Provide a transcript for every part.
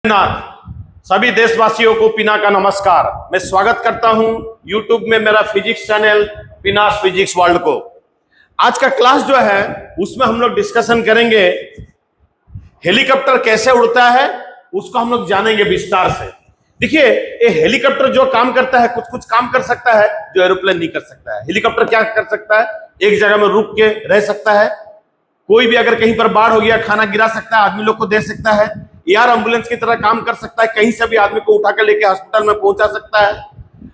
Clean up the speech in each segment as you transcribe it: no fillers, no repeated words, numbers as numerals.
नाथ सभी देशवासियों को पिना का नमस्कार। मैं स्वागत करता हूं YouTube में मेरा फिजिक्स चैनल पिनास फिजिक्स वर्ल्ड को। आज का क्लास जो है उसमें हम लोग डिस्कशन करेंगे हेलीकॉप्टर कैसे उड़ता है, उसको हम लोग जानेंगे विस्तार से। देखिए, ये हेलीकॉप्टर जो काम करता है कुछ कुछ काम कर सकता है जो एरोप्लेन नहीं कर सकता है। हेलीकॉप्टर क्या कर सकता है, एक जगह में रुक के रह सकता है, कोई भी अगर कहीं पर बाढ़ हो गया खाना गिरा सकता है, आदमी लोग को दे सकता है, एयर एम्बुलेंस की तरह काम कर सकता है, कहीं से भी आदमी को उठाकर लेके हॉस्पिटल में पहुंचा सकता है,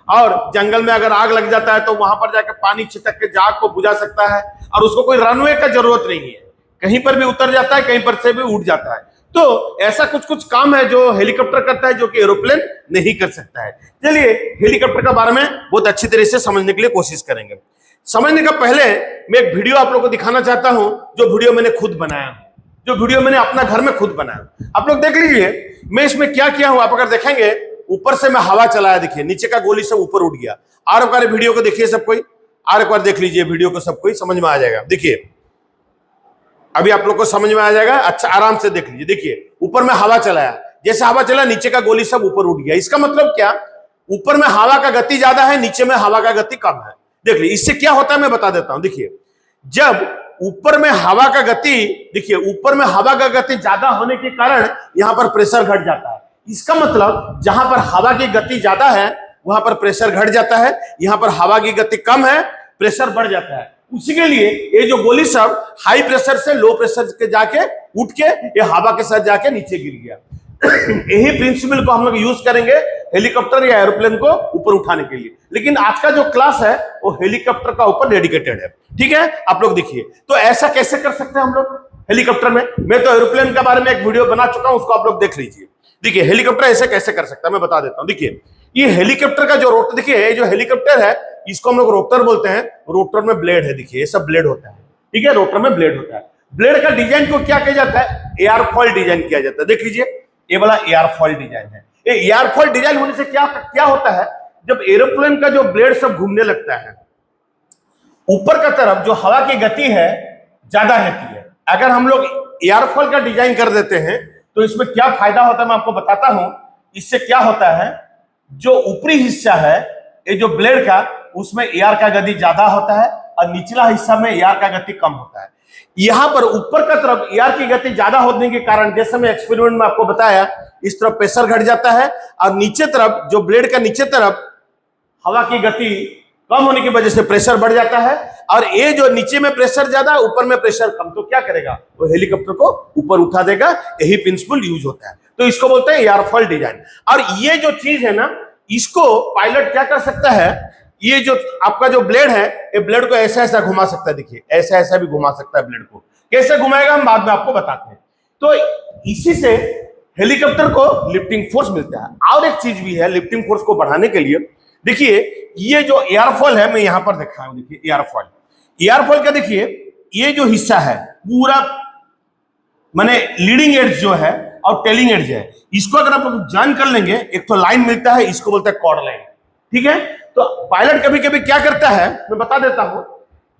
और जंगल में अगर आग लग जाता है तो वहां पर जाकर पानी छिटक के आग को बुझा सकता है, और उसको कोई रनवे का जरूरत नहीं है, कहीं पर भी उतर जाता है, कहीं पर से भी उड़ जाता है। तो ऐसा कुछ कुछ काम है जो हेलीकॉप्टर करता है जो कि एरोप्लेन नहीं कर सकता है। चलिए हेलीकॉप्टर के बारे में बहुत अच्छी तरह से समझने के लिए कोशिश करेंगे। समझने का पहले मैं एक वीडियो आप लोगों को दिखाना चाहता हूं, जो वीडियो मैंने खुद बनाया, जो वीडियो मैंने अपना घर में खुद बनाया। आप लोग देख लीजिए मैं इसमें क्या किया हूं। आप अगर देखेंगे ऊपर से मैं हवा चलाया, देखिए नीचे का गोली सब ऊपर उठ गया। और एक बार वीडियो को देखिए सब कोई, और एक बार देख लीजिए वीडियो को, सब कोई समझ में आ जाएगा। देखिए अभी आप लोग को समझ में आ जाएगा, अच्छा आराम से देख लीजिए। देखिए ऊपर में हवा चलाया, जैसे हवा चला नीचे का गोली सब ऊपर उठ गया। इसका मतलब क्या, ऊपर में हवा का गति ज्यादा है, नीचे में हवा का गति कम है। देख लीजिए इससे क्या होता है मैं बता देता हूं। देखिए जब ऊपर में हवा का गति, देखिए ऊपर में हवा का गति ज्यादा होने के कारण यहां पर प्रेशर घट जाता है। इसका मतलब जहां पर हवा की गति ज्यादा है वहां पर प्रेशर घट जाता है, यहां पर हवा की गति कम है, प्रेशर बढ़ जाता है। उसी के लिए ये जो गोली सब हाई प्रेशर से लो प्रेशर के जाके उठ के ये हवा के साथ जाके नीचे गिर गया। यही प्रिंसिपल को हम लोग यूज करेंगे हेलीकॉप्टर या एरोप्लेन को ऊपर उठाने के लिए। लेकिन आज का जो क्लास है वो हेलीकॉप्टर का ऊपर डेडिकेटेड है, ठीक है। आप लोग देखिए तो ऐसा कैसे कर सकते हैं हम लोग हेलीकॉप्टर में। मैं तो एरोप्लेन के बारे में एक वीडियो बना चुका हूं, उसको आप लोग देख लीजिए। देखिए हेलीकॉप्टर ऐसे कैसे कर सकता है मैं बता देता हूं। देखिए ये हेलीकॉप्टर का जो रोटर, देखिए जो हेलीकॉप्टर है इसको हम लोग रोटर बोलते हैं। रोटर में ब्लेड है, देखिए ये सब ब्लेड होता है, ठीक है। रोटर में ब्लेड होता है। ब्लेड का डिजाइन को क्या किया जाता है, एयरफॉइल डिजाइन किया जाता है। देख लीजिए ये वाला एयरफॉइल डिजाइन है। ये एयरफॉइल डिजाइन होने से क्या क्या होता है, जब एरोप्लेन का जो ब्लेड सब घूमने लगता है ऊपर का तरफ जो हवा की गति है ज्यादा रहती है। अगर हम लोग एयरफॉइल का डिजाइन कर देते हैं तो इसमें क्या फायदा होता है मैं आपको बताता हूं। इससे क्या होता है, जो ऊपरी हिस्सा है ये जो ब्लेड का, उसमें एयर का गति ज्यादा होता है और निचला हिस्सा में एयर का गति कम होता है। यहां पर ऊपर का तरफ एयर की गति ज्यादा होने के कारण, जैसे मैं एक्सपेरिमेंट में आपको बताया, इस तरफ प्रेशर घट जाता है और नीचे तरफ जो ब्लेड का नीचे तरफ हवा की गति कम होने की वजह से प्रेशर बढ़ जाता है। और ये जो नीचे में प्रेशर ज्यादा ऊपर में प्रेशर कम, तो क्या करेगा वो हेलीकॉप्टर को ऊपर उठा देगा। यही प्रिंसिपल यूज होता है, तो इसको बोलते हैं एयरफॉइल डिजाइन। और ये जो चीज है ना, इसको पायलट क्या कर सकता है, ये जो आपका जो ब्लेड है ये ब्लेड को ऐसा ऐसा घुमा सकता है। देखिए ऐसा ऐसा भी घुमा सकता है। ब्लेड को कैसे घुमाएगा हम बाद में आपको बताते हैं। तो इसी से हेलीकॉप्टर को लिफ्टिंग फोर्स मिलता है। और एक चीज भी है लिफ्टिंग फोर्स को बढ़ाने के लिए, देखिए ये जो एयरफॉइल है मैं यहां पर दिखा रहा हूं। देखिए एयरफॉइल का देखिए ये जो हिस्सा है पूरा माने लीडिंग एज जो है और टेलिंग एज है, इसको अगर आप लोग ज्वाइन कर लेंगे एक तो लाइन मिलता है, इसको बोलते हैं कॉर्ड लाइन, ठीक है। तो पायलट कभी कभी क्या करता है मैं बता देता हूं।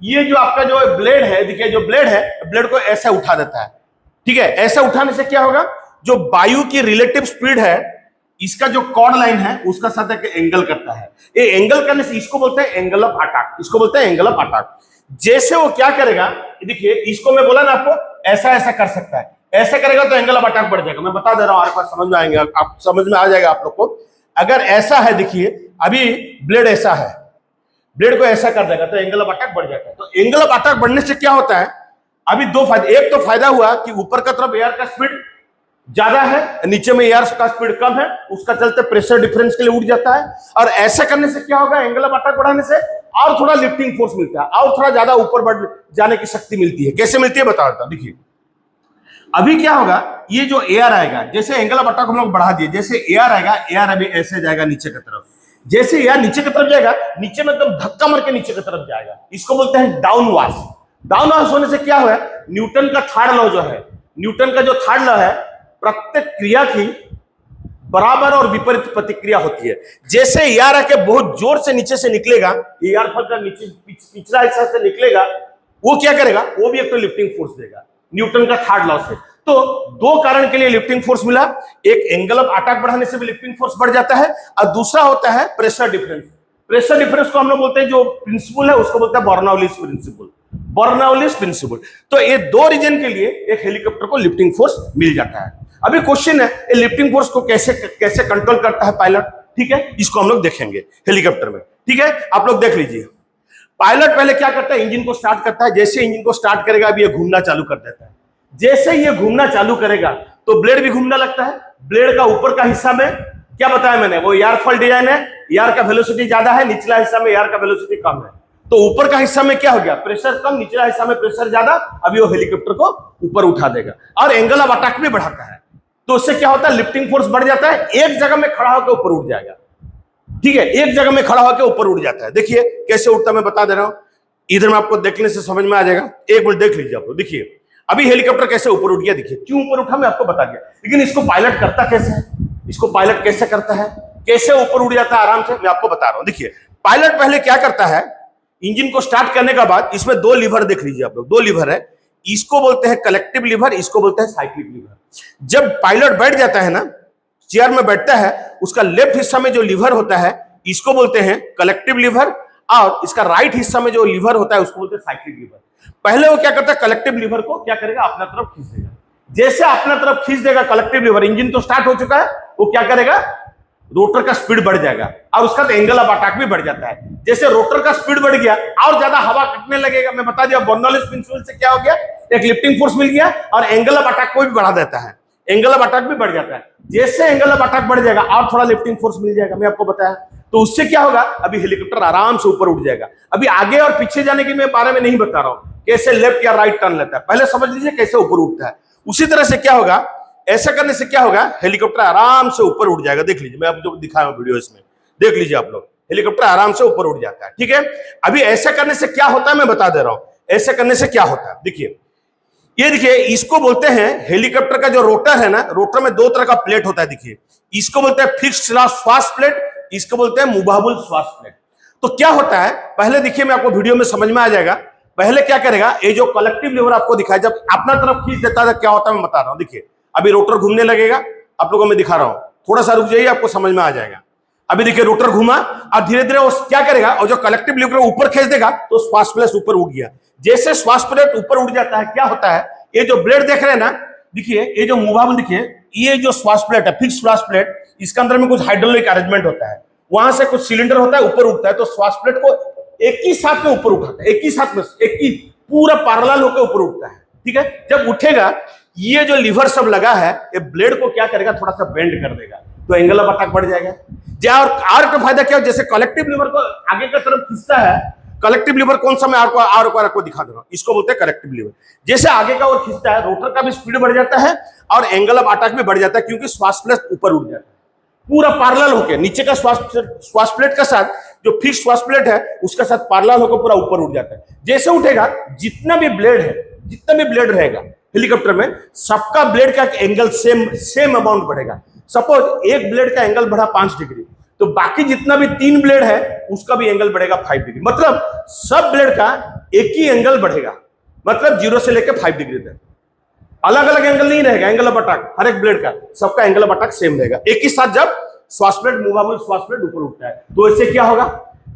ये जो आपका जो ब्लेड है, देखिए जो ब्लेड है ब्लेड को ऐसा उठा देता है, ठीक है। ऐसा उठाने से क्या होगा, जो वायु की रिलेटिव स्पीड है इसका जो कॉर्ड लाइन है उसका साथ एक एंगल करता है। ये एंगल करने से इसको बोलते हैं एंगल ऑफ अटैक, इसको बोलते हैं एंगल ऑफ अटैक। जैसे वो क्या करेगा, देखिए इसको मैं बोला ना आपको ऐसा ऐसा कर सकता है, ऐसा करेगा तो एंगल ऑफ अटैक बढ़ जाएगा। मैं बता दे रहा हूं, आपको समझ में आएंगे, आप समझ में आ जाएगा आप लोग को। अगर ऐसा है, देखिए अभी ब्लेड ऐसा है, ब्लेड को ऐसा कर देगा तो एंगल ऑफ अटैक बढ़ जाता है। तो एंगल ऑफ अटैक बढ़ने से क्या होता है, अभी दो फायदे। एक तो फायदा हुआ कि ऊपर का तरफ एयर का स्पीड ज्यादा है, नीचे में एयर का स्पीड कम है, उसका चलते प्रेशर डिफरेंस के लिए उठ जाता है। और ऐसा करने से क्या होगा, एंगल ऑफ अटैक बढ़ाने से और थोड़ा लिफ्टिंग फोर्स मिलता है, और थोड़ा ज्यादा ऊपर बढ़ जाने की शक्ति मिलती है। कैसे मिलती है बता देता हूं। देखिए अभी क्या होगा, ये जो एयर आएगा, जैसे एंगल ऑफ अटैक हम लोग बढ़ा दिए, जैसे एयर आएगा, एयर अभी ऐसे जाएगा नीचे की तरफ। जैसे एयर नीचे की तरफ जाएगा, नीचे में एकदम धक्का मार के नीचे की तरफ जाएगा, इसको बोलते हैं डाउन वाश। डाउन वाश होने से क्या हुआ, न्यूटन का थर्ड लॉ जो है, न्यूटन का जो थर्ड लॉ है, प्रत्येक क्रिया की बराबर और विपरीत प्रतिक्रिया होती है। जैसे एयर आके बहुत जोर से नीचे से निकलेगा, एयर फॉल का नीचे पिछला हिस्सा से निकलेगा, वो क्या करेगा, वो भी एक तो लिफ्टिंग फोर्स देगा न्यूटन का थर्ड लॉ से। तो दो कारण के लिए लिफ्टिंग फोर्स मिला, एक एंगल ऑफ अटैक बढ़ाने से भी लिफ्टिंग फोर्स बढ़ जाता है, और दूसरा होता है प्रेशर डिफरेंस। प्रेशर डिफरेंस को हम लोग बोलते हैं, जो प्रिंसिपल है उसको बोलते हैं बर्नौलीज प्रिंसिपल। Bernoulli's principal. तो ये दो रीजन के लिए एक हेलीकॉप्टर को लिफ्टिंग फोर्स मिल जाता है। अभी क्वेश्चन है, ये लिफ्टिंग फोर्स को कैसे कैसे कंट्रोल करता है पायलट, ठीक है, इसको हम लोग देखेंगे हेलीकॉप्टर में, ठीक है। आप लोग देख लीजिए, पायलट पहले क्या करता है, इंजन को स्टार्ट करता है। जैसे इंजन को स्टार्ट करेगा अभी ये घूमना चालू कर देता है। जैसे ये घूमना चालू करेगा तो ब्लेड भी घूमने लगता है। ब्लेड का ऊपर का हिस्सा में क्या बताया मैंने, वो एयरफॉल डिजाइन है, एयर का वेलोसिटी ज्यादा है, निचला हिस्सा में एयर का वेलोसिटी कम है। तो ऊपर का हिस्सा में क्या हो गया, प्रेशर कम, निचला हिस्सा में प्रेशर ज्यादा। अभी वो हेलीकॉप्टर को ऊपर उठा देगा और एंगल ऑफ अटैक भी बढ़ाता है। तो उससे क्या होता है, लिफ्टिंग फोर्स बढ़ जाता है, एक जगह में खड़ा होकर ऊपर उठ जाएगा, ठीक है, एक जगह में खड़ा होकर ऊपर उठ जाता है। देखिए कैसे उठता है, मैं बता दे रहा हूं, इधर में आपको देखने से समझ में आ जाएगा। एक बार देख लीजिए आप लोग, देखिए अभी हेलीकॉप्टर कैसे ऊपर उठ गया, देखिए क्यों ऊपर उठा मैं आपको बता दिया, लेकिन इसको पायलट करता कैसे है, इसको पायलट कैसे करता है, कैसे ऊपर उड़ जाता है आराम से, मैं आपको बता रहा हूं। देखिए पायलट पहले क्या करता है, इंजन को स्टार्ट करने के बाद इसमें दो लीवर देख लीजिए आप लोग, दो लीवर है, इसको बोलते हैं कलेक्टिव लीवर, इसको बोलते हैं साइक्लिक लीवर। जब पायलट बैठ जाता है ना, चेयर में बैठता है, उसका लेफ्ट हिस्सा में जो लीवर होता है इसको बोलते हैं कलेक्टिव लीवर, और इसका राइट हिस्सा में जो लीवर होता है उसको बोलते हैं साइक्लिक लीवर। पहले वो क्या करता है, कलेक्टिव लीवर को क्या करेगा, अपना तरफ खींच देगा। जैसे अपना तरफ खींच देगा कलेक्टिव लीवर, इंजन तो स्टार्ट हो चुका है, वो क्या करेगा, रोटर का स्पीड बढ़ जाएगा और उसका एंगल ऑफ अटैक भी बढ़ जाता है। जैसे रोटर का स्पीड बढ़ गया और ज्यादा हवा कटने लगेगा, मैं बता दिया बर्नौलीज प्रिंसिपल से क्या हो गया, एक लिफ्टिंग फोर्स मिल गया और एंगल ऑफ अटैक को भी बढ़ा देता है, एंगल ऑफ अटैक भी बढ़ जाता है। जैसे एंगल ऑफ अटैक बढ़ जाएगा और थोड़ा लिफ्टिंग फोर्स मिल जाएगा, मैं आपको बताया, तो उससे क्या होगा, अभी हेलीकॉप्टर आराम से ऊपर उठ जाएगा। अभी आगे और पीछे जाने के मैं बारे में नहीं बता रहा हूं, कैसे लेफ्ट या राइट टर्न लेता है, पहले समझ लीजिए कैसे ऊपर उठता है। उसी तरह से क्या होगा, ऐसा करने से क्या होगा, हेलीकॉप्टर आराम से ऊपर उठ जाएगा। देख लीजिए, मैं आपको दिखाया हूं वीडियो, इसमें देख लीजिए आप लोग, हेलीकॉप्टर आराम से ऊपर उठ जाता है, ठीक है। अभी ऐसा करने से क्या होता है मैं बता दे रहा हूं, ऐसा करने से क्या होता है। देखिए ये देखिए, इसको बोलते हैं हेलीकॉप्टर का जो रोटर है ना, रोटर में दो तरह का प्लेट होता है। देखिए इसको बोलते हैं फिक्स्ड श्वास प्लेट, इसको बोलते हैं मूवेबल श्वास प्लेट। तो क्या होता है, पहले देखिए, मैं आपको वीडियो में समझ में आ जाएगा। पहले क्या करेगा, ये जो कलेक्टिव लीवर आपको दिखाया, जब अपना तरफ खींच देता है क्या होता है मैं बता रहा हूं। देखिए अभी रोटर घूमने लगेगा, आप लोगों में दिखा रहा हूं, थोड़ा सा रुक जाइए, आपको समझ में आ जाएगा। अभी देखिए रोटर घूमा और धीरे धीरे वो क्या करेगा, और जो कलेक्टिव लीवर ऊपर खींच देगा तो श्वास प्लेट ऊपर उठ गया। जैसे श्वास प्लेट ऊपर उठ जाता है, क्या होता है, ये जो ब्लेड देख रहे हैं ना, देखिए ये जो मूवेबल, देखिए ये जो श्वास प्लेट है, फिक्स श्वास प्लेट, इसके अंदर में कुछ हाइड्रोलिक अरेंजमेंट होता है, वहां से कुछ सिलेंडर होता है, ऊपर उठता है, तो श्वास प्लेट को एक ही साथ में ऊपर उठाता है, एक ही साथ में, एक ही पूरा पैरेलल होकर ऊपर उठता है, ठीक है। जब उठेगा, ये जो लीवर सब लगा है, ये ब्लेड को क्या करेगा, थोड़ा सा बेंड कर देगा, तो एंगल ऑफ अटैक बढ़ जाएगा। और का फायदा क्या हो, जैसे कलेक्टिव लीवर को आगे की तरफ खींचता है, कलेक्टिव लीवर कौन सा मैं आपको दिखा दे रहा हूं, इसको बोलते हैं कलेक्टिव लीवर। जैसे आगे का ओर खींचता है, रोटर का भी स्पीड बढ़ जाता है और एंगल ऑफ अटैक भी बढ़ जाता है, क्योंकि श्वास प्लेट ऊपर उठ जाता है, पूरा पैरेलल होकर नीचे का श्वास प्लेट का साथ जो फिक्स श्वास प्लेट है उसका साथ पैरेलल होकर पूरा ऊपर उठ जाता है। जैसे उठेगा, जितना भी ब्लेड है, जितना भी ब्लेड रहेगा हेलीकॉप्टर में, सबका ब्लेड का एंगल सेम अमाउंट बढ़ेगा। सपोज एक ब्लेड का एंगल बढ़ा 5 डिग्री, तो बाकी जितना भी 3 ब्लेड है उसका भी एंगल बढ़ेगा 5 डिग्री। मतलब सब ब्लेड का एक ही एंगल बढ़ेगा, मतलब 0 से लेकर 5 डिग्री तक, अलग अलग एंगल नहीं रहेगा। एंगल ऑफ अटैक हर एक ब्लेड का, सबका एंगल ऑफ अटैक सेम रहेगा। एक ही साथ जब श्वास प्लेट, मूवेबल श्वास प्लेट ऊपर उठता है, तो इससे क्या होगा,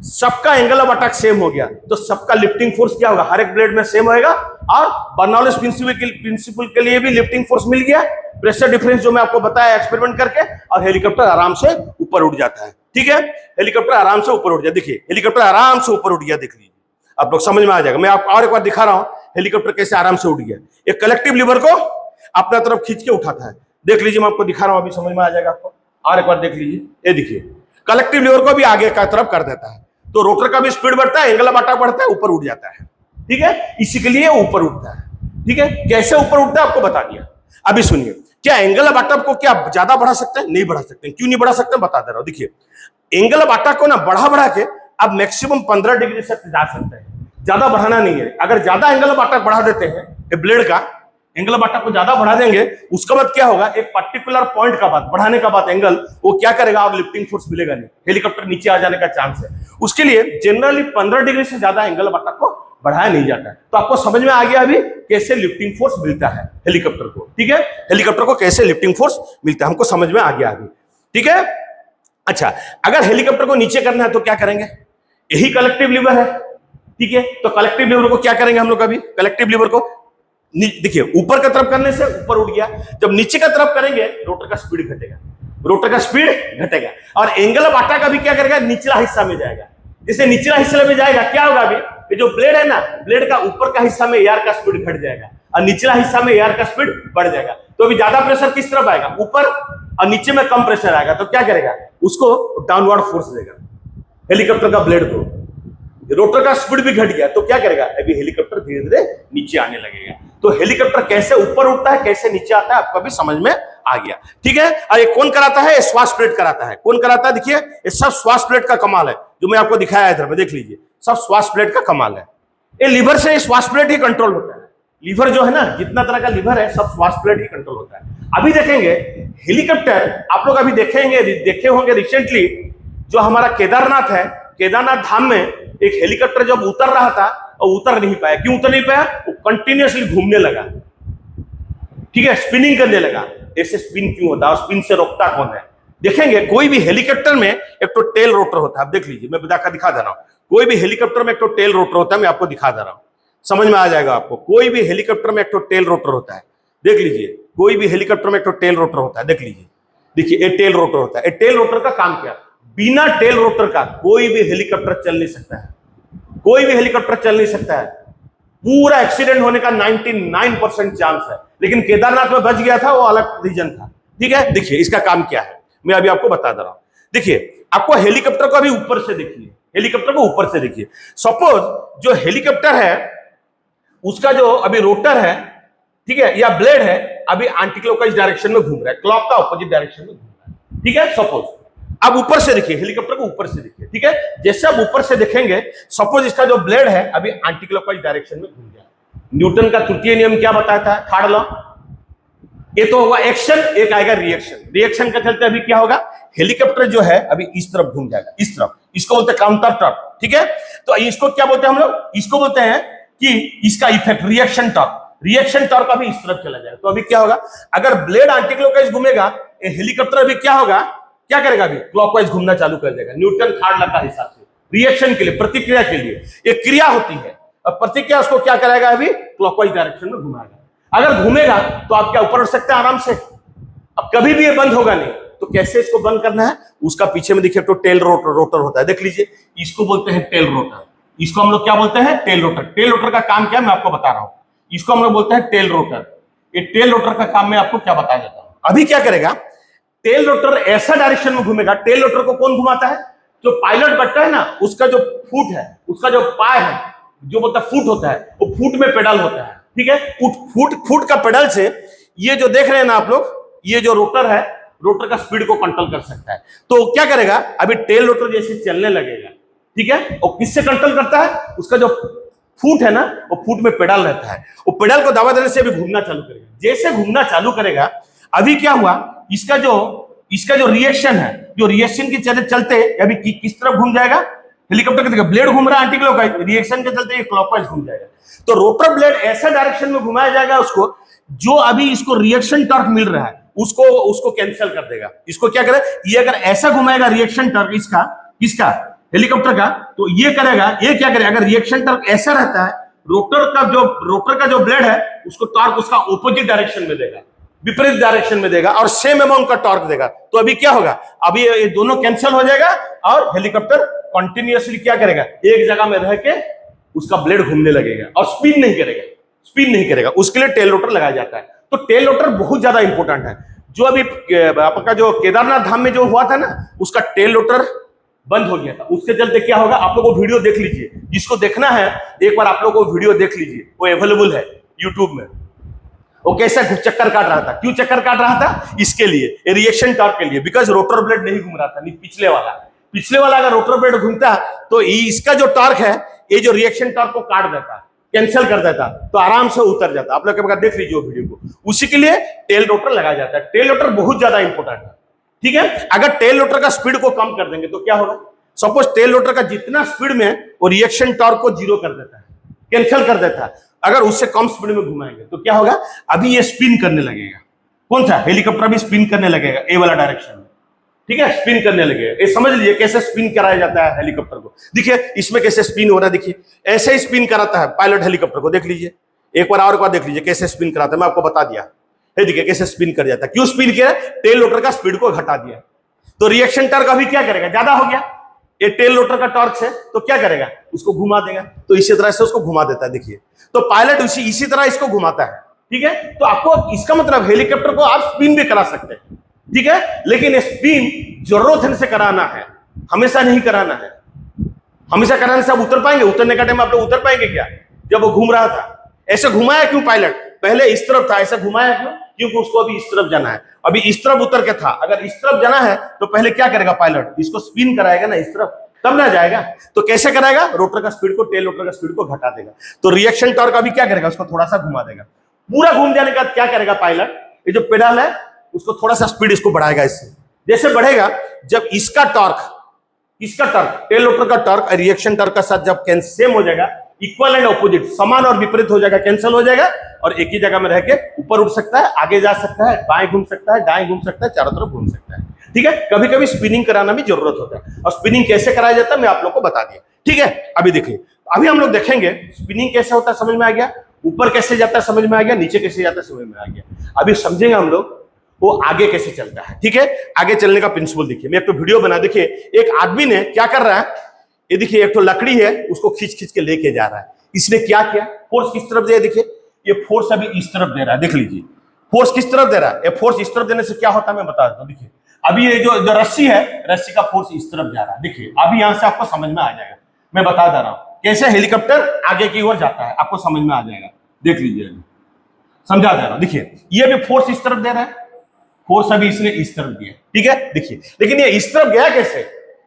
सबका एंगल ऑफ अटैक सेम हो गया, तो सबका लिफ्टिंग फोर्स क्या होगा, हर एक ब्लेड में सेम होएगा। और बर्नौलीज प्रिंसिपल के लिए भी लिफ्टिंग फोर्स मिल गया, प्रेशर डिफरेंस जो मैं आपको बताया एक्सपेरिमेंट करके, और हेलीकॉप्टर आराम से ऊपर उठ जाता है, ठीक है। हेलीकॉप्टर आराम से ऊपर उठ जाए, देखिए हेलीकॉप्टर आराम से ऊपर उठ गया, देख लीजिए आप लोग, समझ में आ जाएगा। मैं आपको और एक बार दिखा रहा हूं हेलीकॉप्टर कैसे आराम से उठ गया। एक कलेक्टिव लीवर को अपना तरफ खींच के उठाता है, देख लीजिए, मैं आपको दिखा रहा हूं, अभी समझ में आ जाएगा आपको। और एक बार देख लीजिए, ये देखिए कलेक्टिव लीवर को भी आगे का तरफ कर देता है, तो रोटर का भी स्पीड बढ़ता है, एंगल ऑफ अटैक बढ़ता है, ऊपर उठ जाता है, ठीक है। इसी के लिए ऊपर उठता है, ठीक है। कैसे ऊपर उठता है आपको बता दिया। अभी सुनिए, क्या एंगल ऑफ अटैक को क्या ज्यादा बढ़ा सकते हैं, नहीं बढ़ा सकते। क्यों नहीं बढ़ा सकते बता दे रहा हूं। देखिए एंगल ऑफ अटैक को ना बढ़ा के अब मैक्सिमम 15 डिग्री से जा सकते हैं, ज्यादा बढ़ाना नहीं है। अगर ज्यादा एंगल ऑफ अटैक बढ़ा देते हैं, ब्लेड का एंगल ऑफ अटैक को ज्यादा बढ़ा देंगे, उसके बाद क्या होगा, एक पर्टिकुलर पॉइंट का बाद बढ़ाने का बाद एंगल, वो क्या करेगा, अब लिफ्टिंग फोर्स मिलेगा नहीं, हेलीकॉप्टर नीचे आ जाने का चांस है। उसके लिए जनरली 15 डिग्री से ज्यादा एंगल ऑफ अटैक को बढ़ाया नहीं जाता है। तो आपको समझ में आ गया अभी कैसे लिफ्टिंग फोर्स मिलता है हेलीकॉप्टर को, ठीक है। हेलीकॉप्टर को कैसे लिफ्टिंग फोर्स मिलता है हमको समझ में आ गया अभी, ठीक है। अच्छा, अगर हेलीकॉप्टर को नीचे करना है तो क्या करेंगे, यही कलेक्टिव लीवर है, ठीक है। तो कलेक्टिव लीवर को क्या करेंगे हम लोग, अभी कलेक्टिव लीवर को देखिए ऊपर की तरफ करने से ऊपर उठ गया, जब नीचे की तरफ करेंगे रोटर का स्पीड घटेगा, रोटर का स्पीड घटेगा, और एंगल ऑफ अटैक अभी क्या करेगा, निचला हिस्सा में जाएगा। जैसे निचला हिस्से में जाएगा क्या होगा, अभी ये जो ब्लेड है ना, ब्लेड का ऊपर का हिस्सा में एयर का स्पीड घट जाएगा और निचला हिस्सा में एयर का स्पीड बढ़ जाएगा। तो अभी ज्यादा प्रेशर किस तरफ आएगा, ऊपर, और नीचे में कम प्रेशर आएगा, तो क्या करेगा, उसको डाउनवर्ड फोर्स देगा हेलीकॉप्टर का ब्लेड को। रोटर का स्पीड भी घट गया तो क्या करेगा, अभी हेलीकॉप्टर धीरे धीरे नीचे आने लगेगा। तो हेलीकॉप्टर कैसे ऊपर उठता है, कैसे नीचे आता है, आपको भी समझ में आ गया, ठीक है। और ये कौन कराता है, श्वास प्लेट कराता है। कौन कराता है, देखिए ये सब श्वास प्लेट का कमाल है, जो मैं आपको दिखाया इधर में, देख लीजिए, सब श्वास प्लेट का कमाल है। ये लीवर से श्वास प्लेट ही कंट्रोल होता है। लीवर जो है ना, जितना तरह का लीवर है, सब श्वास प्लेट ही कंट्रोल होता है। अभी देखेंगे हेलीकॉप्टर, आप लोग अभी देखे होंगे रिसेंटली, जो हमारा केदारनाथ है, केदारनाथ धाम में एक हेलीकॉप्टर जब उतर रहा था और उतर नहीं पाया। क्यों उतर नहीं पाया, वो कंटिन्यूअसली घूमने लगा, ठीक है, स्पिनिंग करने लगा। ऐसे स्पिन क्यों होता है, स्पिन से रोकता कौन है, देखेंगे। कोई भी हेलीकॉप्टर में एक तो टेल रोटर होता है, आप देख लीजिए, मैं दिखा दे रहा हूं। कोई भी हेलीकॉप्टर में एक तो टेल रोटर होता है, मैं आपको दिखा दे रहा हूं, समझ में आ जाएगा आपको। कोई भी हेलीकॉप्टर में एक तो टेल रोटर होता है, देख लीजिए। कोई भी हेलीकॉप्टर में एक तो टेल रोटर होता है, देख लीजिए, देखिए ये टेल रोटर होता है। टेल रोटर का काम क्या, बिना टेल रोटर का कोई भी हेलीकॉप्टर चल नहीं सकता है, कोई भी हेलीकॉप्टर चल नहीं सकता है। पूरा एक्सीडेंट होने का 99% चांस है, लेकिन केदारनाथ में बच गया था, वो अलग रीजन था, ठीक है। देखिए इसका काम क्या है, मैं अभी आपको बता दे रहा हूं। देखिए आपको हेलीकॉप्टर को अभी ऊपर से देखिए, हेलीकॉप्टर को ऊपर से देखिए। सपोज जो हेलीकॉप्टर है उसका जो अभी रोटर है, ठीक है, या ब्लेड है, अभी एंटी क्लॉकवाइज डायरेक्शन में घूम रहा है, क्लॉक का ऑपोजिट डायरेक्शन में घूम रहा है, ठीक है। सपोज अब ऊपर से देखिए, हेलीकॉप्टर को ऊपर से देखिए, ठीक है। जैसे आप ऊपर से देखेंगे, सपोज इसका जो ब्लेड है अभी एंटी क्लॉकवाइज डायरेक्शन में घूम गया। न्यूटन का तृतीय नियम क्या बताया था, थर्ड लॉ। ये तो होगा एक्शन, एक आएगा रिएक्शन। रिएक्शन का चलते अभी क्या होगा, हेलीकॉप्टर जो है अभी इस तरफ घूम जाएगा, इस तरफ। इसको बोलते हैं काउंटर टॉर्क, ठीक है। तो इसको क्या बोलते हैं हम लोग, इसको बोलते हैं कि इसका effect reaction torque. Reaction torque अभी इस तरफ चला जाएगा, तो अभी क्या होगा, अगर ब्लेड एंटी क्लॉकवाइज घूमेगा, हेलीकॉप्टर अभी क्या होगा, क्या करेगा, अभी क्लॉकवाइज घूमना चालू कर देगा, न्यूटन थर्ड लॉ का हिसाब से। रिएक्शन के लिए, प्रतिक्रिया के लिए एक क्रिया होती है, और प्रतिक्रिया उसको क्या करेगा, अभी क्लॉकवाइज डायरेक्शन में घुमाएगा। अगर घूमेगा तो आप क्या ऊपर उठ सकते हैं आराम से, अब कभी भी ये बंद होगा नहीं। तो कैसे इसको बंद करना है, उसका पीछे में देखिए तो टेल रोटर होता है, देख लीजिए, इसको बोलते हैं टेल रोटर। इसको हम लोग क्या बोलते हैं, टेल रोटर। टेल रोटर का काम क्या है मैं आपको बता रहा हूं, इसको हम लोग बोलते हैं टेल रोटर। ये टेल रोटर का काम मैं आपको क्या बता देता हूं। अभी क्या करेगा, टेल रोटर ऐसा डायरेक्शन में घूमेगा। टेल रोटर को कौन घुमाता है, जो पायलट बैठता है ना, उसका जो फुट है, उसका जो पाय है, जो बोलता फुट होता है, वो फुट में पेडल होता है, ठीक है। फुट का पेडल से ये जो देख रहे हैं ना आप लोग, ये जो रोटर है, रोटर का स्पीड को कंट्रोल कर सकता है। तो क्या करेगा, अभी टेल रोटर जैसे चलने लगेगा, ठीक है। और किससे कंट्रोल करता है, उसका जो फुट है ना, वो फुट में पेडल रहता है, वो पेडल को दबा देने से अभी घूमना चालू करेगा। जैसे घूमना चालू करेगा, अभी क्या हुआ, इसका जो रिएक्शन है, जो रिएक्शन के चलते अभी किस तरफ घूम जाएगा, हेलीकॉप्टर के ब्लेड घूम रहा है एंटी क्लॉकवाइज, रिएक्शन के चलते ये क्लॉकवाइज घूम जाएगा। तो रोटर ब्लेड ऐसा डायरेक्शन में घुमाया जाएगा उसको, जो अभी इसको रिएक्शन टॉर्क मिल रहा है उसको कैंसिल कर देगा। इसको क्या करे, ये अगर ऐसा घुमाएगा रिएक्शन टॉर्क इसका हेलीकॉप्टर का, तो ये करेगा, ये क्या करेगा, अगर रिएक्शन टॉर्क ऐसा रहता है, रोटर का जो ब्लेड है उसको टॉर्क उसका ऑपोजिट डायरेक्शन में देगा, विपरीत डायरेक्शन में देगा, और सेम अमाउंट का टॉर्क देगा। तो अभी क्या होगा, अभी ये दोनों कैंसिल हो जाएगा, और हेलीकॉप्टर कंटिन्यूअसली क्या करेगा, एक जगह में रह के उसका ब्लेड घूमने लगेगा और स्पिन नहीं करेगा। उसके लिए टेल रोटर लगाया जाता है। तो टेल रोटर बहुत ज्यादा इंपॉर्टेंट है। जो अभी आपका जो केदारनाथ धाम में जो हुआ था ना, उसका टेल रोटर बंद हो गया था। उसके चलते क्या होगा, आप लोग वो वीडियो देख लीजिए, जिसको देखना है एक बार आप लोग वो वीडियो देख लीजिए, वो अवेलेबल है यूट्यूब में। वो कैसा चक्कर काट रहा था, क्यों चक्कर काट रहा था, इसके लिए, रिएक्शन टॉर्क के लिए, बिकॉज रोटर ब्लेड नहीं घूम रहा था, नहीं पिछले वाला अगर रोटर ब्लेड घूमता तो इसका जो टॉर्क है, ये जो रिएक्शन टॉर्क को काट देता, कैंसिल कर देता, तो आराम से उतर जाता। आप लोग एक बार देख लीजिए वो वीडियो को। उसी के लिए टेल रोटर लगाया जाता है। टेल रोटर बहुत ज्यादा इंपॉर्टेंट है, ठीक है। अगर टेल रोटर का स्पीड को कम कर देंगे तो क्या होगा, सपोज टेल रोटर का जितना स्पीड में वो रिएक्शन टॉर्क को जीरो कर देता है, कैंसिल कर देता है। अगर उससे कम स्पीड में घुमाएंगे तो क्या होगा, अभी ये स्पिन करने लगेगा। कौन सा हेलीकॉप्टर भी स्पिन करने लगेगा ए वाला डायरेक्शन में, ठीक है, स्पिन करने लगेगा। ये समझ लीजिए कैसे स्पिन कराया जाता है हेलीकॉप्टर को। देखिए इसमें कैसे स्पिन हो रहा है, देखिए ऐसे ही स्पिन कराता है पायलट हेलीकॉप्टर को। देख लीजिए एक बार और देख लीजिए कैसे स्पिन कराता है, मैं आपको बता दिया है। देखिए कैसे स्पिन कर जाता है, क्यों स्पिन किया, टेल रोटर का स्पीड को घटा दिया। तो रिएक्शन टॉर्क अभी क्या करेगा, ज्यादा हो गया, ये टेल रोटर का टॉर्क है तो क्या करेगा, उसको घुमा देगा। तो इसी तरह से उसको घुमा देता है। देखिए तो पायलट इसी तरह इसको घुमाता है, ठीक है। तो आपको इसका मतलब हेलीकॉप्टर को आप स्पिन भी करा सकते हैं, ठीक है, लेकिन स्पिन जरूरत से कराना है, हमेशा नहीं कराना है। हमेशा कराने से आप उतर पाएंगे, उतरने का टाइम आप लोग उतर पाएंगे क्या, जब वो घूम रहा था। ऐसे घुमाया क्यों पायलट, पहले इस तरफ था, ऐसे घुमाया क्यों, क्योंकि उसको अभी इस तरफ जाना है, अभी इस तरफ उतर के था। अगर इस तरफ जाना है तो पहले क्या करेगा पायलट, इसको स्पिन कराएगा ना इस तरफ, तब ना जाएगा। तो कैसे कराएगा, रोटर का स्पीड को, टेल रोटर का स्पीड को घटा देगा। तो रिएक्शन टॉर्क अभी क्या करेगा, उसको थोड़ा सा घुमा देगा। पूरा घूम जाने के बाद क्या करेगा पायलट, ये जो पेडल है उसको थोड़ा सा स्पीड इसको बढ़ाएगा। इससे जैसे बढ़ेगा, जब इसका टॉर्क टेल रोटर का टॉर्क और रिएक्शन टॉर्क का साथ जब सेम हो जाएगा, इक्वल एंड ऑपोजिट, समान और विपरीत हो जाएगा, कैंसिल हो जाएगा, और एक ही जगह में रह के ऊपर उठ सकता है, आगे जा सकता है, बाएं घूम सकता है, दाएं घूम सकता है, चारों तरफ घूम सकता है, ठीक है। कभी कभी स्पिनिंग कराना भी जरूरत होता है, और स्पिनिंग कैसे कराया जाता है मैं आप लोग को बता दिया, ठीक है। अभी देखिए, अभी हम लोग देखेंगे स्पिनिंग कैसे होता है, समझ में आ गया, ऊपर कैसे जाता है समझ में आ गया, नीचे कैसे जाता है समझ में आ गया। अभी समझेंगे हम लोग वो आगे कैसे चलता है, ठीक है। आगे चलने का प्रिंसिपल देखिए, मैं एक तो वीडियो बना, देखिए एक आदमी ने क्या कर रहा है, ये देखिए एक तो लकड़ी है, उसको खींच खींच के लेके जा रहा है। इसने क्या किया, फोर्स किस तरफ दिया, देखिए ये फोर्स अभी इस तरफ दे रहा है, देख लीजिए फोर्स किस तरफ दे रहा है। ये फोर्स इस तरफ देने से क्या होता है मैं बता देता हूं। देखिए अभी ये जो रस्सी है, रस्सी का फोर्स इस तरफ जा रहा है। देखिए अभी यहां से आपको समझ में आ जाएगा, मैं बता दे रहा हूं कैसे हेलीकॉप्टर आगे की ओर जाता है, आपको समझ में आ जाएगा, देख लीजिए, समझा दे रहा हूं। देखिए ये भी फोर्स इस तरफ दे रहा है, फोर्स अभी इसने इस तरफ दिया, ठीक है। देखिए लेकिन ये इस तरफ गया कैसे,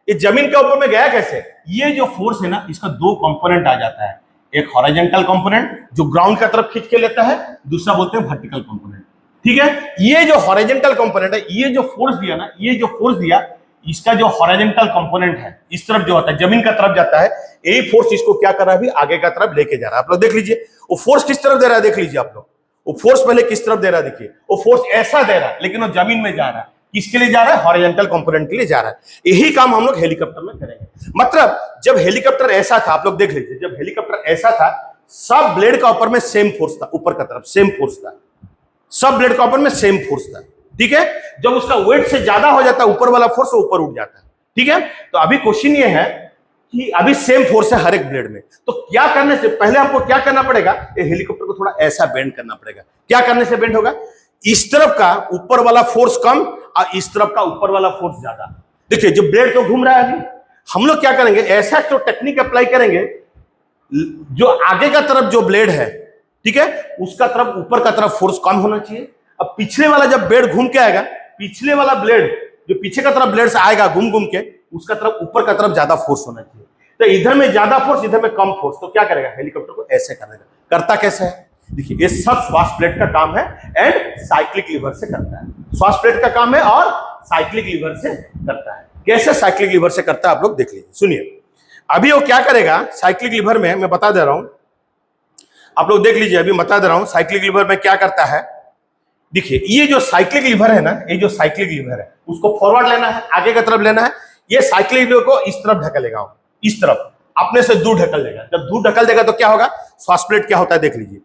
ये जमीन के ऊपर में गया कैसे, ये जो फोर्स है ना, इसका दो कंपोनेंट आ जाता है, एक हॉरिजॉन्टल कंपोनेंट जो ग्राउंड की तरफ खींच के लेता है, दूसरा बोलते हैं वर्टिकल कंपोनेंट, ठीक है। ये जो हॉरिजॉन्टल कंपोनेंट है, ये जो फोर्स दिया ना, ये जो फोर्स दिया, इसका जो हॉरिजॉन्टल कंपोनेंट है इस तरफ जो होता है, जमीन का तरफ जाता है, यही फोर्स इसको क्या कर रहा है, अभी आगे का तरफ लेके जा रहा है। आप लोग देख लीजिए वो फोर्स किस तरफ दे रहा है, देख लीजिए आप लोग, वो फोर्स पहले किस तरफ दे रहा है, देखिए वो फोर्स ऐसा दे रहा है, लेकिन वो जमीन में जा रहा है, किसके लिए जा रहा है, हॉरिजॉन्टल कंपोनेंट के लिए जा रहा है। यही काम हम लोग हेलीकॉप्टर में करेंगे। मतलब जब हेलीकॉप्टर ऐसा था, आप लोग देख लीजिए, जब हेलीकॉप्टर ऐसा था, सब ब्लेड का ऊपर में सेम फोर्स था, ऊपर का तरफ सेम फोर्स था, सब ब्लेड का ऊपर में सेम फोर्स था, ठीक है। जब उसका वेट से ज्यादा हो जाता है, ऊपर वाला फोर्स ऊपर उठ जाता है, ठीक है। तो अभी क्वेश्चन ये है कि अभी सेम फोर्स है हर एक ब्लेड में, तो क्या करने से पहले हमको क्या करना पड़ेगा, ये हेलीकॉप्टर को थोड़ा ऐसा बेंड करना पड़ेगा। क्या करने से बेंड होगा, इस तरफ का ऊपर वाला फोर्स कम और इस तरफ का ऊपर वाला फोर्स ज्यादा। देखिए जो ब्लेड तो घूम रहा है, अभी हम लोग क्या करेंगे, ऐसा तो टेक्निक अप्लाई करेंगे, जो आगे का तरफ जो ब्लेड है, ठीक है, उसका तरफ ऊपर का तरफ फोर्स कम होना चाहिए। अब पिछले वाला जब ब्लेड घूम के आएगा, पिछले वाला ब्लेड जो पीछे का तरफ ब्लेड से आएगा घूम घूम के, उसका तरफ ऊपर का तरफ ज्यादा फोर्स होना चाहिए। तो इधर में ज्यादा फोर्स, इधर में कम फोर्स, तो क्या करेगा हेलीकॉप्टर को ऐसे करेगा। करता कैसे है, देखिए ये सब श्वास प्लेट का काम है एंड साइक्लिक लीवर से करता है। श्वास प्लेट का काम है और साइक्लिक लीवर से करता है। कैसे साइक्लिक लीवर से करता है आप लोग देख लीजिए, सुनिए। अभी वो क्या करेगा साइक्लिक लीवर में, मैं बता दे रहा हूं, आप लोग देख लीजिए, अभी बता दे रहा हूं साइक्लिक लीवर में क्या करता है। देखिए ये जो साइक्लिक लीवर है ना, ये जो साइक्लिक लीवर है, उसको फॉरवर्ड लेना है, आगे की तरफ लेना है। ये साइक्लिक लीवर को इस तरफ ढकेलेगा, इस तरफ अपने से दूर ढकल देगा। जब दूर ढकल देगा तो क्या होगा, श्वास प्लेट क्या होता है देख लीजिए।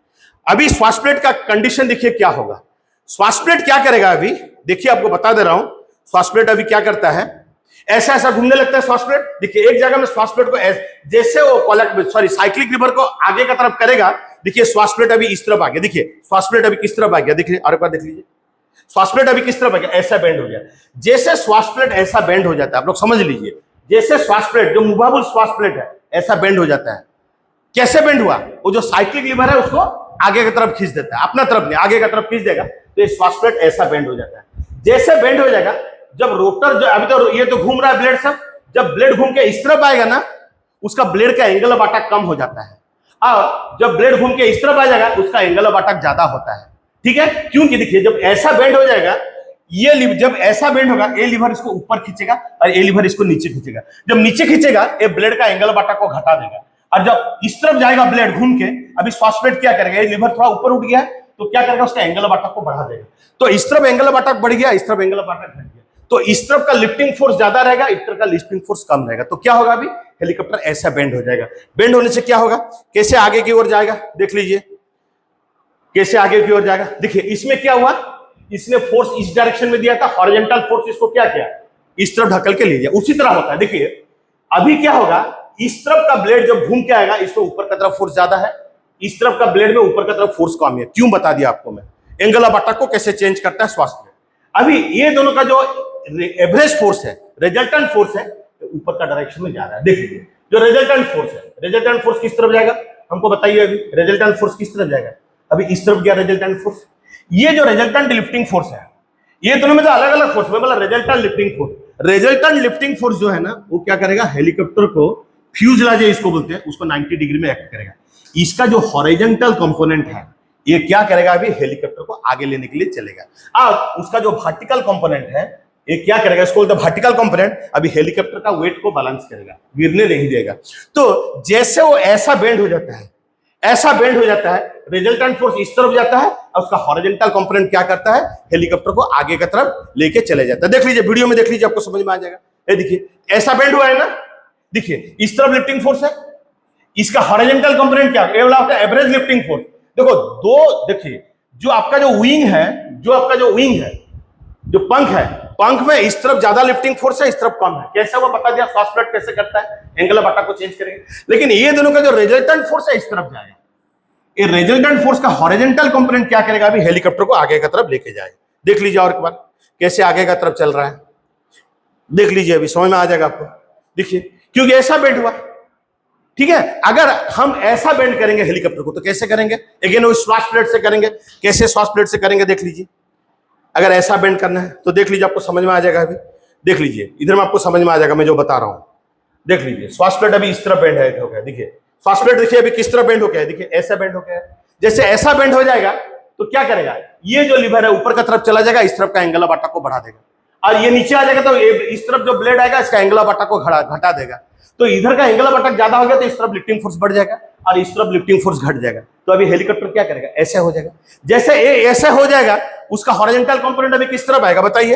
अभी श्वास प्लेट का कंडीशन देखिए क्या होगा। श्वास प्लेट क्या करेगा अभी, देखिए आपको बता दे रहा हूं, श्वास प्लेट अभी क्या करता है, ऐसा ऐसा घूमने लगता है श्वास प्लेट। देखिए एक जगह में श्वास प्लेट को जैसे वो साइक्लिक लीवर को आगे का तरफ करेगा, देखिए श्वास प्लेट अभी इस तरफ आ गया। देखिए श्वास प्लेट अभी किस तरफ आ गया, देखिए और एक बार देख लीजिए, श्वास प्लेट अभी किस तरफ आ गया, ऐसा बेंड हो गया। जैसे श्वास प्लेट ऐसा बेंड हो जाता है, आप लोग समझ लीजिए, जैसे श्वास प्लेट जो मूवेबल श्वास प्लेट है ऐसा बेंड हो जाता है। कैसे बेंड हुआ, वो जो साइक्लिक लीवर है उसको आगे की तरफ खींच देता है, अपना तरफ नहीं आगे की तरफ खींच देगा, तो ये श्वास प्लेट ऐसा बेंड हो जाता है। जैसे बेंड हो जाएगा, जब रोटर जो अभी तो ये तो घूम रहा है ब्लेड सब, जब ब्लेड घूम के इस तरफ आएगा ना, उसका ब्लेड का एंगल ऑफ अटैक कम हो जाता है, और जब ब्लेड घूम के इस तरफ आ जाएगा उसका एंगल ऑफ अटैक ज्यादा होता है, ठीक है। क्योंकि देखिए जब ऐसा बेंड हो जाएगा, ये जब ऐसा बेंड होगा, ये लीवर इसको ऊपर खींचेगा और ये लीवर इसको नीचे खींचेगा। जब नीचे खींचेगा, ये ब्लेड का एंगल ऑफ अटैक को घटा देगा, और जब इस तरफ जाएगा ब्लेड घूम के, अभी श्वास प्लेट क्या करेगा, ये लीवर थोड़ा ऊपर उठ गया तो क्या करेगा, उसका एंगल ऑफ अटैक को बढ़ा देगा। तो इस तरफ एंगल ऑफ अटैक बढ़ गया, इस तरफ एंगल ऑफ अटैक घट गया, तो इस तरफ का लिफ्टिंग फोर्स ज्यादा रहेगा, इस तरफ का लिफ्टिंग फोर्स कम रहेगा। तो क्या होगा, अभी हेलीकॉप्टर ऐसा बेंड हो जाएगा। बेंड होने से क्या होगा, कैसे आगे की ओर जाएगा, देख लीजिए कैसे आगे की ओर जाएगा। देखिए इसमें क्या हुआ, इसने फोर्स इस डायरेक्शन में दिया था, हॉरिजॉन्टल फोर्स इसको क्या किया, इस तरफ ढकल के ले लिया। उसी तरह होता है, देखिए अभी क्या होगा, इस तरफ का ब्लेड जब घूम के आएगा, इसमें ऊपर का तरफ फोर्स ज्यादा है, इस तरफ का ब्लेड में ऊपर का तरफ फोर्स कम है। क्यों बता दिया आपको मैं, एंगल ऑफ अटैक को कैसे चेंज करता है श्वास प्लेट। अभी ये दोनों का जो एवरेज फोर्स है, रिजल्टेंट फोर्स है, ऊपर का डायरेक्शन में जा रहा है। देख लीजिए जो रिजल्टेंट फोर्स है, रिजल्टेंट फोर्स किस तरफ जाएगा, हमको बताइए अभी रिजल्टेंट फोर्स किस तरफ जाएगा। अभी इस तरफ गया रिजल्टेंट फोर्स। ये जो रिजल्टेंट लिफ्टिंग फोर्स है, ये दोनों में तो अलग अलग फोर्स है, मतलब resultant lifting force, resultant lifting force जो है ना, वो क्या करेगा, हेलीकॉप्टर को फ्यूजलाज इसको बोलते हैं, उसको 90 डिग्री में एक्ट करेगा। इसका जो हॉरिजॉन्टल कंपोनेंट है, ये क्या करेगा, अभी हेलीकॉप्टर को आगे लेने के लिए चलेगा। अब उसका जो वर्टिकल कंपोनेंट है, ये क्या करेगा, इसको बोलते हैं वर्टिकल कंपोनेंट, अभी हेलीकॉप्टर का वेट को बैलेंस करेगा, गिरने नहीं देगा। तो जैसे वो ऐसा बेंड हो जाता है, ऐसा बेंड हो जाता है, रिजल्टेंट फोर्स इस तरफ जाता है और उसका हॉरिजॉन्टल कंपोनेंट क्या करता है, हेलीकॉप्टर को आगे की तरफ लेके चले जाता है। देख लीजिए वीडियो में, देख लीजिए आपको समझ में आ जाएगा। ये देखिए ऐसा बेंड हुआ है ना, देखिए इस तरफ लिफ्टिंग फोर्स है, इसका हॉरिजॉन्टल कंपोनेंट क्या, ये वाला होता है एवरेज लिफ्टिंग फोर्स। देखो दो, देखिए जो आपका जो विंग है, जो आपका जो विंग है, जो पंख है, पंख में इस तरफ ज्यादा लिफ्टिंग फोर्स है, इस तरफ कम है। कैसे वो बता दिया, श्वास प्लेट कैसे करता है, एंगल ऑफ अटैक को चेंज करेंगे। लेकिन ये दोनों का जो रिजल्टेंट फोर्स है, इस तरफ जाएगा। ये रिजल्टेंट फोर्स का हॉरिजॉन्टल कंपोनेंट क्या करेगा, अभी हेलीकॉप्टर को आगे की तरफ लेके जाएगा। देख लीजिए और एक बार कैसे आगे की तरफ चल रहा है, देख लीजिए अभी समझ में आ जाएगा आपको। देखिए क्योंकि ऐसा बेंड हुआ, ठीक है। अगर हम ऐसा बेंड करेंगे हेलीकॉप्टर को तो कैसे करेंगे, अगेन वो श्वास प्लेट से करेंगे। कैसे श्वास प्लेट से करेंगे, देख लीजिए। अगर ऐसा बेंड करना है तो देख लीजिए, आपको समझ में आ जाएगा। अभी देख लीजिए इधर में आपको समझ में आ जाएगा मैं जो बता रहा हूं। देख लीजिए श्वास प्लेट अभी इस तरह बेंड हो गया, देखिए श्वास प्लेट देखिए अभी किस तरह बेंड हो गया है, देखिए ऐसा बेंड हो गया है। जैसे ऐसा बेंड हो जाएगा तो क्या करेगा, ये जो लीवर है ऊपर की तरफ चला जाएगा, इस तरफ का एंगल ऑफ अटैक को बढ़ा देगा, और ये नीचे आ जाएगा तो इस तरफ जो ब्लेड आएगा इसका एंगल ऑफ अटैक को घटा देगा। तो इधर का एंगल ऑफ अटैक ज्यादा हो गया तो इस तरफ लिफ्टिंग फोर्स बढ़ जाएगा और इस तरफ लिफ्टिंग फोर्स घट जाएगा। तो अभी हेलीकॉप्टर क्या करेगा, ऐसे हो जाएगा। जैसे ऐसे हो जाएगा, उसका हॉरिजॉन्टल कंपोनेंट अभी किस तरफ आएगा बताइए।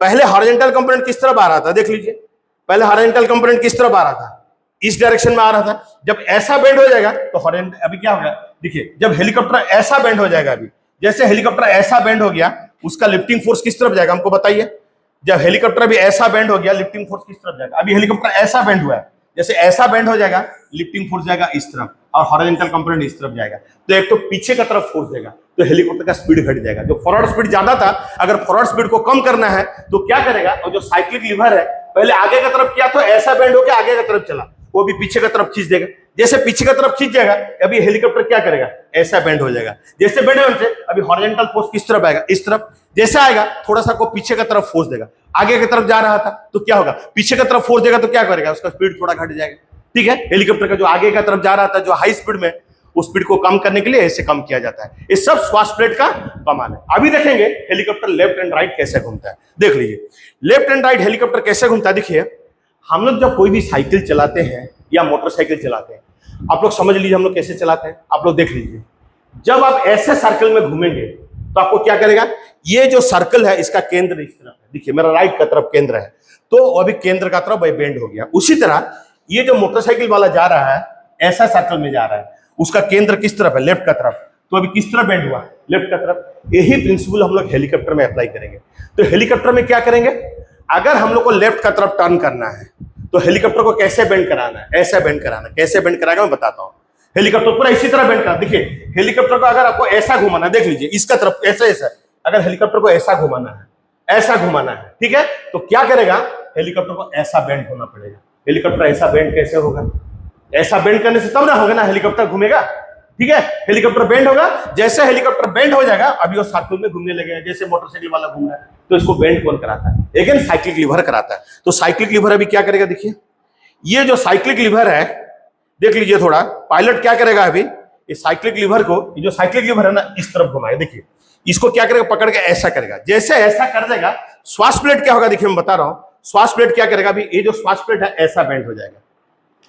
पहले हॉरिजॉन्टल कंपोनेंट किस तरफ आ रहा था, देख लीजिए पहले हॉरिजॉन्टल कंपोनेंट किस तरफ आ रहा था, इस डायरेक्शन में आ रहा था। जब ऐसा बेंड हो जाएगा तो हॉरिजॉन्टल अभी क्या होगा, देखिए जब हेलीकॉप्टर ऐसा बेंड हो जाएगा, अभी जैसे हेलीकॉप्टर ऐसा बेंड हो गया, उसका लिफ्टिंग फोर्स किस तरफ जाएगा हमको बताइए। जब हेलीकॉप्टर अभी ऐसा बेंड हो गया, लिफ्टिंग फोर्स किस तरफ जाएगा। अभी हेलीकॉप्टर ऐसा बेंड हुआ है, जैसे ऐसा बेंड हो जाएगा, लिफ्टिंग फोर्स जाएगा इस तरफ और हॉरिजॉन्टल कंपोनेंट इस तरफ जाएगा। तो एक तो पीछे की तरफ फोर्स देगा तो हेलीकॉप्टर का स्पीड घट जाएगा। जो फॉरवर्ड स्पीड ज्यादा था, अगर फॉरवर्ड स्पीड को कम करना है तो क्या करेगा, और जो साइक्लिक लीवर है पहले आगे की तरफ किया तो ऐसा बेंड होकर आगे की तरफ चला, वो भी पीछे की तरफ खींच देगा। जैसे पीछे की तरफ खींच जाएगा, अभी हेलीकॉप्टर क्या करेगा, ऐसा बेंड हो जाएगा। जैसे बेंड होने से अभी हॉरिजॉन्टल फोर्स किस तरफ आएगा, इस तरफ। जैसे आएगा थोड़ा सा को पीछे की तरफ फोर्स देगा, आगे की तरफ जा रहा था तो क्या होगा, पीछे की तरफ फोर्स देगा तो क्या करेगा, उसका स्पीड थोड़ा घट जाएगा। ठीक है, हेलीकॉप्टर का जो आगे की तरफ जा रहा था, जो हाई स्पीड में, उस स्पीड को कम करने के लिए ऐसे कम किया जाता है। ये सब श्वास प्लेट का कमाल है। अभी देखेंगे हेलीकॉप्टर लेफ्ट एंड राइट कैसे घूमता है। देख लीजिए लेफ्ट एंड राइट हेलीकॉप्टर कैसे घूमता है। देखिए हम लोग जब कोई भी साइकिल चलाते हैं या मोटरसाइकिल चलाते हैं, आप लोग समझ लीजिए हम लोग कैसे चलाते हैं। आप लोग देख लीजिए, जब आप ऐसे सर्कल में घूमेंगे तो आपको क्या करेगा, ये जो सर्कल है इसका केंद्र इस तरफ है। देखिए मेरा राइट का तरफ केंद्र है, तो अभी केंद्र का तरफ बेंड हो गया। उसी तरह ये जो मोटरसाइकिल वाला जा रहा है, ऐसा सर्कल में जा रहा है, उसका केंद्र किस तरफ है, लेफ्ट का तरफ, तो अभी किस तरफ बेंड हुआ, लेफ्ट का तरफ। यही प्रिंसिपल हम लोग हेलीकॉप्टर में अप्लाई करेंगे। तो हेलीकॉप्टर में क्या करेंगे, अगर हम लोग को लेफ्ट का तरफ टर्न करना है तो हेलीकॉप्टर को कैसे बेंड कराना है, ऐसा बेंड कराना है। कैसे बेंड कराएगा मैं बताता हूं। हेलीकॉप्टर पूरा इसी तरह बेंड करा। देखिए हेलीकॉप्टर को अगर आपको ऐसा घुमाना है, देख लीजिए इसका तरफ ऐसा ऐसा, अगर हेलीकॉप्टर को ऐसा घुमाना है, ऐसा घुमाना है, ठीक है, तो क्या करेगा, हेलीकॉप्टर को ऐसा बेंड होना पड़ेगा। हेलीकॉप्टर ऐसा बेंड कैसे होगा, ऐसा बेंड करने से तब ना होगा ना हेलीकॉप्टर घूमेगा। ठीक है, हेलीकॉप्टर बेंड होगा। जैसे हेलीकॉप्टर बेंड हो जाएगा, अभी वो सर्कल में घूमने लगेगा, जैसे मोटरसाइकिल वाला घूम रहा है, तो इसको बेंड कौन कराता है, अगेन साइक्लिक लीवर कराता है। तो साइक्लिक लीवर अभी क्या करेगा, देखिए ये जो साइक्लिक लीवर है, देख लीजिए थोड़ा, पायलट क्या करेगा, अभी इस साइक्लिक लीवर को, ये जो साइक्लिक लीवर है ना, इस तरफ घुमाएगा। देखिए इसको क्या करेगा, पकड़ के ऐसा करेगा। जैसे ऐसा कर देगा, श्वास प्लेट क्या होगा, देखिए मैं बता रहा हूं, श्वास प्लेट क्या करेगा, अभी ये जो श्वास प्लेट है ऐसा बेंड हो जाएगा,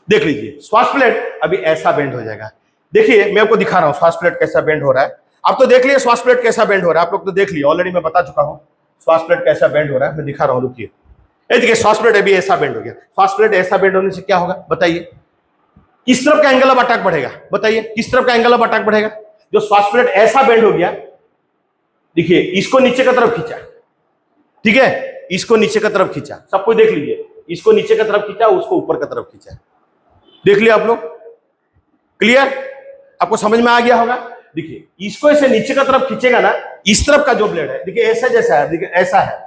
देख लीजिए श्वास प्लेट अभी ऐसा बेंड हो जाएगा। देखिए मैं आपको दिखा रहा हूं श्वास प्लेट कैसा बेंड हो रहा है। आप तो देख लिए श्वास प्लेट कैसा बेंड हो रहा है, आप लोग तो देख लिए ऑलरेडी, मैं बता चुका हूं श्वास प्लेट कैसा बेंड हो रहा है, मैं दिखा रहा हूं। रुकिए, ये देखिए श्वास प्लेट अभी ऐसा बेंड हो गया। श्वास प्लेट ऐसा बेंड होने से क्या होगा बताइए, किस तरफ का एंगल ऑफ अटैक बढ़ेगा, बताइए किस तरफ का एंगल ऑफ अटैक बढ़ेगा। जो श्वास प्लेट ऐसा बेंड हो गया, देखिए इसको नीचे की तरफ खींचा, ठीक है, इसको नीचे की तरफ खींचा, सबको देख लीजिए, इसको नीचे की तरफ खींचा, उसको ऊपर की तरफ खींचा, देख लिया आप लोग, क्लियर, आपको समझ में आ गया होगा। देखिए इसको ऐसे नीचे की तरफ खींचेगा ना, इस तरफ का जो ब्लेड है देखिए ऐसा जैसा है, देखिए ऐसा है,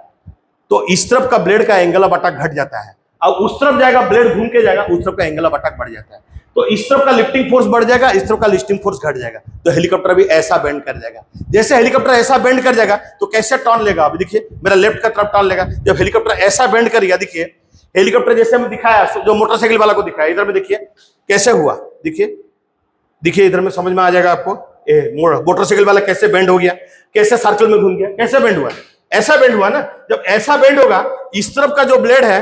तो इस तरफ का ब्लेड का एंगल ऑफ अटैक घट जाता है। अब उस तरफ जाएगा, ब्लेड घूम के जाएगा, उस तरफ का एंगल ऑफ अटैक बढ़ जाता है, तो इस तरफ का लिफ्टिंग फोर्स बढ़ जाएगा, इस तरफ का लिफ्टिंग फोर्स घट जाएगा, तो हेलीकॉप्टर भी ऐसा बेंड कर जाएगा। जैसे हेलीकॉप्टर ऐसा बेंड कर जाएगा तो कैसे टर्न लेगा, अभी देखिए मेरा लेफ्ट का तरफ टर्न लेगा। जब हेलीकॉप्टर ऐसा बेंड करेगा, देखिए हेलीकॉप्टर जैसे हम दिखाया, जो मोटरसाइकिल वाला को दिखाया, इधर में देखिए कैसे हुआ, देखिए देखिए इधर में समझ में आ जाएगा आपको, मोटरसाइकिल वाला कैसे बेंड हो गया, कैसे सर्कल में घूम गया, कैसे बेंड हुआ, ऐसा बेंड हुआ ना। जब ऐसा बेंड होगा, इस तरफ का जो ब्लेड है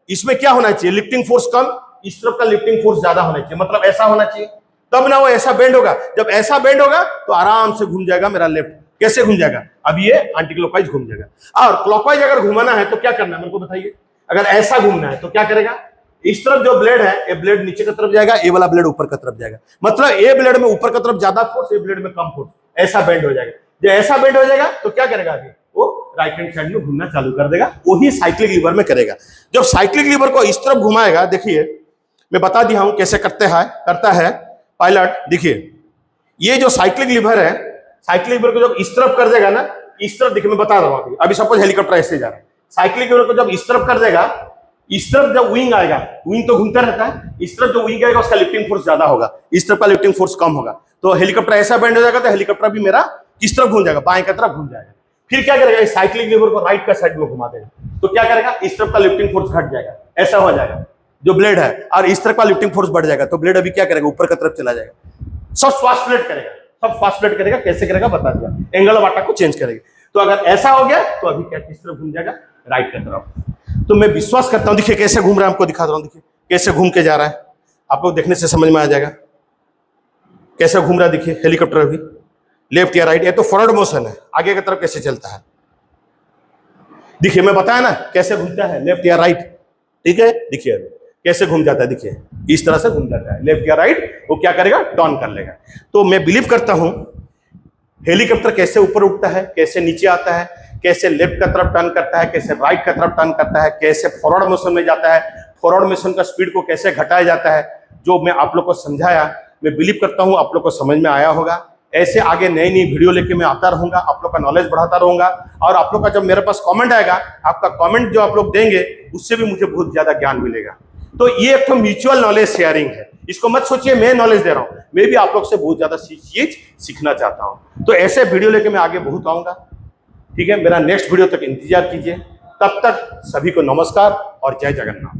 इसमें क्या होना चाहिए, लिफ्टिंग फोर्स कम, इस तरफ का लिफ्टिंग फोर्स ज्यादा होना चाहिए, मतलब ऐसा होना चाहिए, तब ना वो ऐसा बेंड होगा। जब ऐसा बेंड होगा तो आराम से घूम जाएगा मेरा लेफ्ट। कैसे घूम जाएगा, अब ये एंटी क्लॉकवाइज घूम जाएगा। और क्लॉकवाइज अगर घुमाना है तो क्या करना है मेरे को बताइए। अगर ऐसा घूमना है तो क्या करेगा, इस तरफ जो ब्लेड है, ये ब्लेड नीचे की तरफ जाएगा, ये वाला ब्लेड ऊपर की तरफ जाएगा, मतलब ये ब्लेड में ऊपर की तरफ ज्यादा फोर्स, ये ब्लेड में कम फोर्स, ऐसा बेंड हो जाएगा। जब ऐसा बेंड हो जाएगा तो क्या करेगा, आगे वो राइट हैंड साइड में घूमना चालू कर देगा, वही साइक्लिक लीवर में करेगा। जब साइक्लिक लीवर को इस तरफ घुमाएगा, देखिए मैं बता दिया हूं कैसे करता है पायलट। देखिए ये जो साइक्लिक लीवर है, साइक्लिक लीवर को जब इस तरफ कर देगा ना, इस तरफ, देखिए मैं बता रहा हूं, अभी सपोज हेलीकॉप्टर ऐसे जा रहा है, साइक्लिक लीवर को जब इस तरफ कर देगा, इस तरफ जब विंग आएगा, विंग तो घूमता रहता है, इस तरफ जो विंग आएगा उसका लिफ्टिंग फोर्स ज्यादा होगा, इस तरफ का लिफ्टिंग फोर्स कम होगा, तो हेलीकॉप्टर ऐसा बेंड हो जाएगा, तो हेलीकॉप्टर भी मेरा किस तरफ घूम जाएगा, बाएं की तरफ घूम जाएगा। फिर क्या करेगा, इस साइक्लिक लीवर को राइट का साइड में घुमा देगा, तो क्या करेगा, इस तरफ का लिफ्टिंग फोर्स घट जाएगा, ऐसा हो जाएगा जो ब्लेड है, और इस तरफ का लिफ्टिंग फोर्स बढ़ जाएगा, तो ब्लेड अभी क्या करेगा, ऊपर की तरफ चला जाएगा। सब श्वास प्लेट करेगा, सब श्वास प्लेट करेगा, कैसे करेगा बता दिया, एंगल ऑफ अटैक को चेंज करेगा। तो अगर ऐसा हो गया तो अभी क्या किस तरफ घूम जाएगा, राइट की तरफ। तो मैं विश्वास करता हूं, देखिए कैसे घूम रहा है, आपको दिखा रहा हूं, देखिए कैसे घूम के जा रहा है, आप लोग देखने से समझ में आ जाएगा कैसे घूम रहा है। देखिए हेलीकॉप्टर अभी लेफ्ट या राइट, ये तो फॉरवर्ड मोशन है, आगे की तरफ कैसे चलता है, देखिए मैं बताया ना कैसे घूमता है, लेफ्ट या राइट, ठीक है, देखिए कैसे घूम जाता है, देखिए इस तरह से घूम जाता है, लेफ्ट या राइट, वो क्या करेगा, टर्न कर लेगा। तो मैं बिलीव करता हूं हेलीकॉप्टर कैसे ऊपर उठता है, कैसे नीचे आता है, कैसे लेफ्ट का तरफ टर्न करता है, कैसे राइट का तरफ टर्न करता है, कैसे फॉरवर्ड मोशन में जाता है, फॉरवर्ड मोशन का स्पीड को कैसे घटाया जाता है, जो मैं आप लोग को समझाया, मैं बिलीव करता हूं आप लोग को समझ में आया होगा। ऐसे आगे नई नई वीडियो लेके मैं आता रहूंगा, आप लोग का नॉलेज बढ़ाता रहूंगा, और आप लोग का जब मेरे पास कमेंट आएगा, आपका कमेंट जो आप लोग देंगे उससे भी मुझे बहुत ज्यादा ज्ञान मिलेगा। तो ये एक तो म्यूचुअल नॉलेज शेयरिंग है, इसको मत सोचिए मैं नॉलेज दे रहा हूं, मैं भी आप लोग से बहुत ज्यादा चीज सीखना चाहता हूं। तो ऐसे वीडियो लेके मैं आगे बहुत आऊंगा, ठीक है, मेरा नेक्स्ट वीडियो तक इंतजार कीजिए। तब तक सभी को नमस्कार और जय जगन्नाथ।